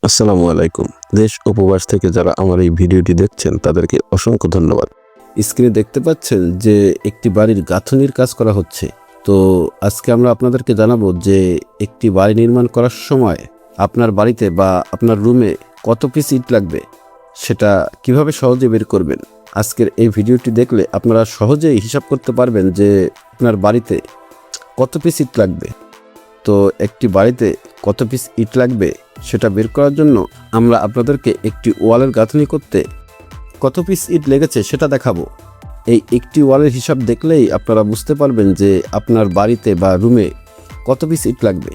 আসসালামু আলাইকুম। দেশ উপবাস থেকে যারা আমার এই ভিডিওটি দেখছেন তাদেরকে অসংখ্য ধন্যবাদ। স্ক্রিনে দেখতে পাচ্ছেন যে একটি বাড়ির গাঁথনির কাজ করা হচ্ছে। তো আজকে আমরা আপনাদেরকে জানাবো যে একটি বাড়ি নির্মাণ করার সময় আপনার বাড়িতে বা আপনার রুমে কত পিস ইট লাগবে সেটা কিভাবে সহজে বের করবেন। আজকের এই ভিডিওটি দেখলে আপনারা সহজেই হিসাব করতে পারবেন যে আপনার বাড়িতে কত পিস ইট লাগবে। তো একটি বাড়িতে কত পিস ইট লাগবে সেটা বের করার জন্য আমরা আপনাদেরকে একটি ওয়ালের গাঁথনি করতে কত পিস ইট লেগেছে সেটা দেখাবো। এই একটি ওয়ালের হিসাব দেখলেই আপনারা বুঝতে পারবেন যে আপনার বাড়িতে বা রুমে কত পিস ইট লাগবে।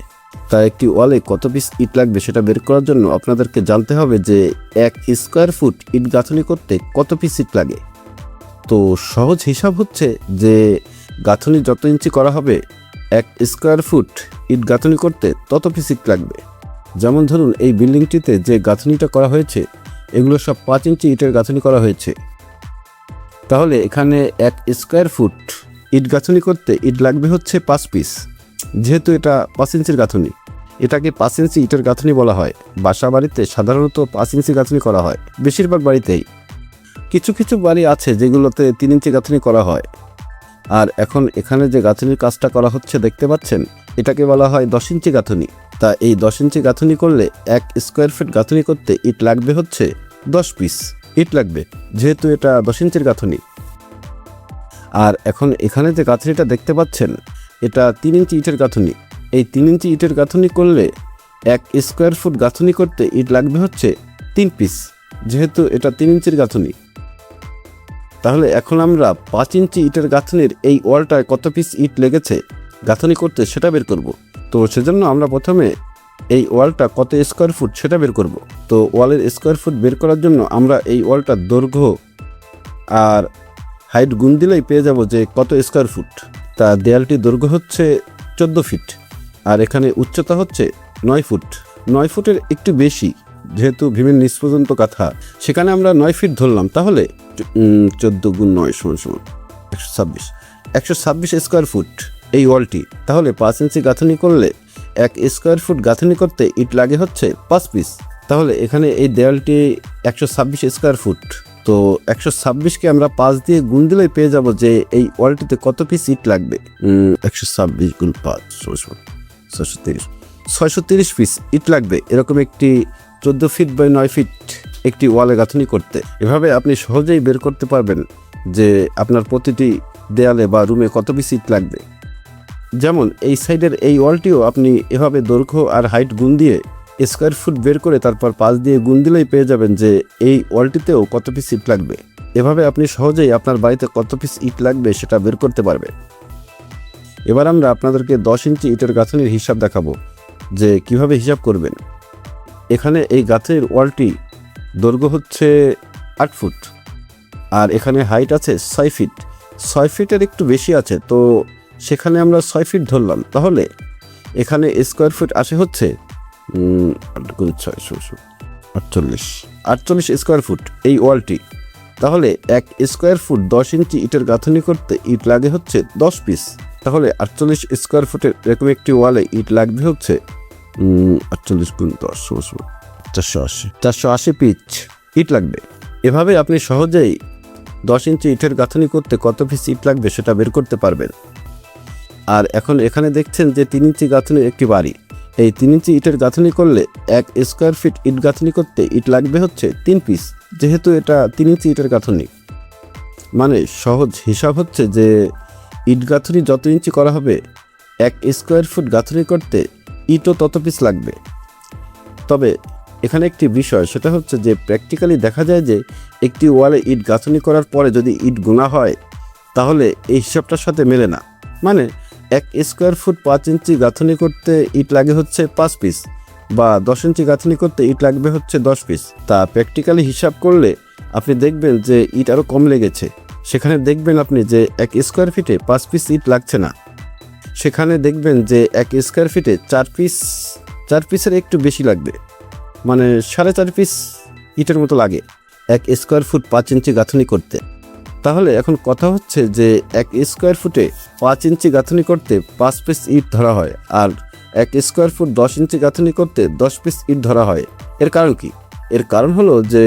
তাই একটি ওয়ালে কত পিস ইট লাগবে সেটা বের করার জন্য আপনাদেরকে জানতে হবে যে 1 স্কোয়ার ফুট ইট গাঁথনি করতে কত পিস ইট লাগে। তো সহজ হিসাব হচ্ছে যে গাঁথনি যত ইঞ্চি করা হবে 1 স্কোয়ার ফুট ইট গাঁথনি করতে তত পিস ইট লাগবে। যেমন ধরুন এই বিল্ডিংটিতে যে গাঁথনিটা করা হয়েছে এগুলো সব 5 ইঞ্চি ইটের গাঁথনি করা হয়েছে। তাহলে এখানে 1 স্কোয়ার ফুট ইট গাঁথনি করতে ইট লাগবে হচ্ছে 5 পিস। যেহেতু এটা 5 ইঞ্চির গাঁথনি, এটাকে 5 ইঞ্চি ইটের গাঁথনি বলা হয়। বাসা বাড়িতে সাধারণত 5 ইঞ্চি গাঁথনি করা হয় বেশিরভাগ বাড়িতেই। কিছু কিছু বাড়ি আছে যেগুলোতে 3 ইঞ্চি গাঁথনি করা হয়। আর এখন এখানে যে গাঁথনির কাজটা করা হচ্ছে দেখতে পাচ্ছেন, এটাকে বলা হয় 10 ইঞ্চি গাঁথনি। তা এই 10 ইঞ্চি গাঁথনি করলে 1 স্কোয়ার ফিট গাঁথনি করতে ইট লাগবে হচ্ছে 10 পিস ইট লাগবে, যেহেতু এটা 10 ইঞ্চির গাঁথনি। আর এখন এখানে যে গাঁথনিটা দেখতে পাচ্ছেন এটা 3 ইঞ্চি ইটের গাঁথনি। এই 3 ইঞ্চি ইটের গাঁথনি করলে 1 স্কোয়ার ফুট গাঁথনি করতে ইট লাগবে হচ্ছে 3 পিস, যেহেতু এটা 3 ইঞ্চির গাঁথনি। তাহলে এখন আমরা 5 ইঞ্চি ইটের গাঁথনির এই ওয়ালটায় কত পিস ইট লেগেছে গাঁথনি করতে সেটা বের করব। তো সেজন্য আমরা প্রথমে এই ওয়ালটা কত স্কোয়ার ফুট সেটা বের করব। তো ওয়ালের স্কোয়ার ফুট বের করার জন্য আমরা এই ওয়ালটার দৈর্ঘ্য আর হাইট গুণ দিলেই পেয়ে যাব যে কত স্কোয়ার ফুট। তা দেয়ালটির দৈর্ঘ্য হচ্ছে 14 ফিট আর এখানে উচ্চতা হচ্ছে 9 ফুট। 9 ফুটের একটু বেশি, যেহেতু ভীমের নিচ পর্যন্ত কাঁথা, সেখানে আমরা 9 ফিট ধরলাম। তাহলে 14 গুণ 9 সমান 126 স্কোয়ার ফুট এই ওয়ালটি। তাহলে 5 ইঞ্চি গাঁথনি করলে 1 স্কোয়ার ফুট গাঁথনি করতে ইট লাগে হচ্ছে 5 পিস। তাহলে এখানে এই দেয়ালটি 126 স্কোয়ার ফুট। তো 126কে আমরা 5 দিয়ে গুণ দিলেই পেয়ে যাব যে এই ওয়ালটিতে কত পিস ইট লাগবে। 126 গুণ 5 সমান 630 পিস ইট লাগবে এরকম একটি 14 ফিট বাই 9 ফিট একটি ওয়ালে গাঁথনি করতে। এভাবে আপনি সহজেই বের করতে পারবেন যে আপনার প্রতিটি দেয়ালে বা রুমে কত পিস ইট লাগবে। যেমন এই সাইডের এই ওয়ালটিও আপনি এভাবে দৈর্ঘ্য আর হাইট গুণ দিয়ে স্কোয়ার ফুট বের করে তারপর 5 দিয়ে গুণ দিলেই পেয়ে যাবেন যে এই ওয়ালটিতেও কত পিস ইট লাগবে। এভাবে আপনি সহজেই আপনার বাড়িতে কত পিস ইট লাগবে সেটা বের করতে পারবেন। এবার আমরা আপনাদেরকে 10 ইঞ্চি ইটের গাঁথনির হিসাব দেখাবো যে কিভাবে হিসাব করবেন। এখানে এই গাঁথনির ওয়ালটি দৈর্ঘ্য হচ্ছে 8 ফুট আর এখানে হাইট আছে 6 ফিট। 6 ফিটের একটু বেশি আছে, তো সেখানে আমরা 6 ফিট ধরলাম। তাহলে এখানে স্কোয়ার ফুট আসে হচ্ছে 48 স্কোয়ার ফুট এই ওয়ালটি। তাহলে 1 স্কোয়ার ফুট 10 ইঞ্চি ইটের গাঁথনি করতে ইট লাগে হচ্ছে 10 পিস। তাহলে 48 স্কোয়ার ফুটের এরকম একটি ওয়ালে ইট লাগবে হচ্ছে 48 গুণ 10 480 পিস ইট লাগবে। এভাবে আপনি সহজেই 10 ইঞ্চি ইটের গাঁথনি করতে কত পিস ইট লাগবে সেটা বের করতে পারবেন। আর এখন এখানে দেখছেন যে 3 ইঞ্চি গাঁথনির একটি বাড়ি। এই 3 ইঞ্চি ইটের গাঁথনি করলে 1 স্কোয়ার ফিট ইট গাঁথনি করতে ইট লাগবে হচ্ছে 3 পিস, যেহেতু এটা 3 ইঞ্চি ইটের গাঁথনি। মানে সহজ হিসাব হচ্ছে যে ইট গাঁথনি যত ইঞ্চি করা হবে 1 স্কোয়ার ফুট গাঁথনি করতে ইটও তত পিস লাগবে। তবে এখানে একটি বিষয়, সেটা হচ্ছে যে প্র্যাকটিক্যালি দেখা যায় যে একটি ওয়ালে ইট গাঁথনি করার পরে যদি ইট গোনা হয় তাহলে এই হিসাবটার সাথে মেলে না। মানে 1 স্কোয়ার ফুট 5 ইঞ্চি গাঁথনি করতে ইট লাগে হচ্ছে 5 পিস, বা 10 ইঞ্চি গাঁথনি করতে ইট লাগবে হচ্ছে 10 পিস। তা প্র্যাকটিক্যালি হিসাব করলে আপনি দেখবেন যে ইট আরও কম লেগেছে। সেখানে দেখবেন আপনি যে 1 স্কোয়ার ফিটে 5 পিস ইট লাগছে না, সেখানে দেখবেন যে 1 স্কোয়ার ফিটে 4 পিসের একটু বেশি লাগবে, মানে 4.5 পিস ইটের মতো লাগে 1 স্কোয়ার ফুট 5 ইঞ্চি গাঁথনি করতে। তাহলে এখন কথা হচ্ছে যে 1 স্কোয়ার ফুটে 5 ইঞ্চি গাঁথনি করতে 5 পিস ইট ধরা হয়, আর 1 স্কোয়ার ফুট 10 ইঞ্চি গাঁথনি করতে 10 পিস ইট ধরা হয়। এর কারণ কি? এর কারণ হলো যে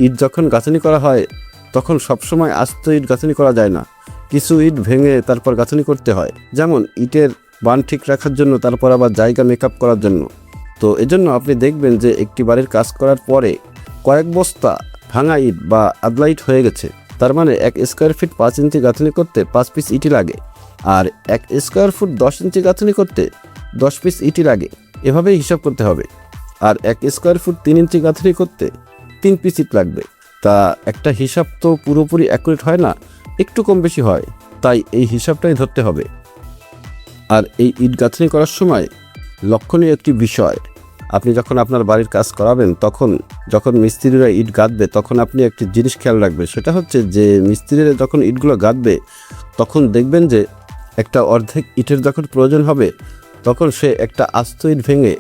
ইট যখন গাঁথনি করা হয় তখন সবসময় আস্ত ইট গাঁথনি করা যায় না, কিছু ইট ভেঙে তারপর গাঁথনি করতে হয়। যেমন ইটের বান ঠিক রাখার জন্য, তারপর আবার জায়গা মেকআপ করার জন্য। তো এজন্য আপনি দেখবেন যে একটি বাড়ির কাজ করার পরে কয়েক বস্তা ভাঙা ইট বা আদলা ইট হয়ে গেছে। তার মানে 1 স্কোয়ার ফিট 5 ইঞ্চি গাঁথনি করতে 5 পিস ইটি লাগে, আর 1 স্কোয়ার ফুট 10 ইঞ্চি গাঁথনি করতে 10 পিস ইটি লাগে। এভাবেই হিসাব করতে হবে। আর 1 স্কোয়ার ফুট 3 ইঞ্চি গাঁথনি করতে 3 পিস ইট লাগবে। তা একটা হিসাব তো পুরোপুরি অ্যাকুরেট হয় না, একটু কম বেশি হয়, তাই এই হিসাবটাই ধরতে হবে। আর এই ইট গাঁথনি করার সময় লক্ষণীয় একটি বিষয়, আপনি যখন আপনার বাড়ির কাজ করাবেন যখন মিস্ত্রিরা ইট গাঁথবে তখন আপনি একটি জিনিস খেয়াল রাখবেন। সেটা হচ্ছে যে মিস্ত্রিরা যখন ইটগুলো গাঁথবে তখন দেখবেন যে একটা অর্ধেক ইটের যখন প্রয়োজন হবে তখন সে একটা আস্ত ইট ভেঙে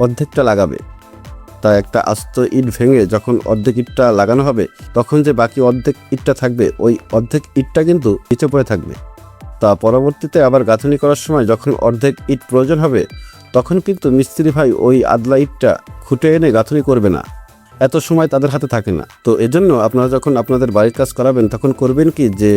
অর্ধেকটা লাগাবে। তা একটা আস্ত ইট ভেঙে যখন অর্ধেক ইটটা লাগানো হবে তখন যে বাকি অর্ধেক ইটটা থাকবে ওই অর্ধেক ইটটা কিন্তু নিচে পড়ে থাকবে। তা পরবর্তীতে আবার গাঁথনি করার সময় যখন অর্ধেক ইট প্রয়োজন হবে তখন কিন্তু মিস্ত্রি ভাই ওই আদলা ইটটা খুঁটে এনে গাঁথনি করবে না, এত সময় তাদের হাতে থাকে না। তো এজন্য আপনারা যখন আপনাদের বাড়ির কাজ করাবেন তখন করবেন কি যে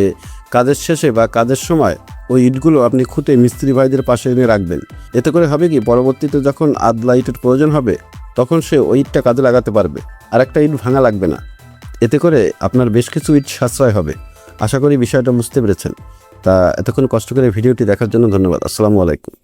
কাজের শেষে বা কাজের সময় ওই ইটগুলো আপনি খুঁটে মিস্ত্রি ভাইদের পাশে এনে রাখবেন। এতে করে হবে কি, পরবর্তীতে যখন আদলা ইটের প্রয়োজন হবে তখন সে ওই ইটটা কাজে লাগাতে পারবে, আর একটা ইট ভাঙা লাগবে না। এতে করে আপনার বেশ কিছু ইট সাশ্রয় হবে। আশা করি বিষয়টা বুঝতে পেরেছেন। তা এতক্ষণ কষ্ট করে ভিডিওটি দেখার জন্য ধন্যবাদ। আসসালামু আলাইকুম।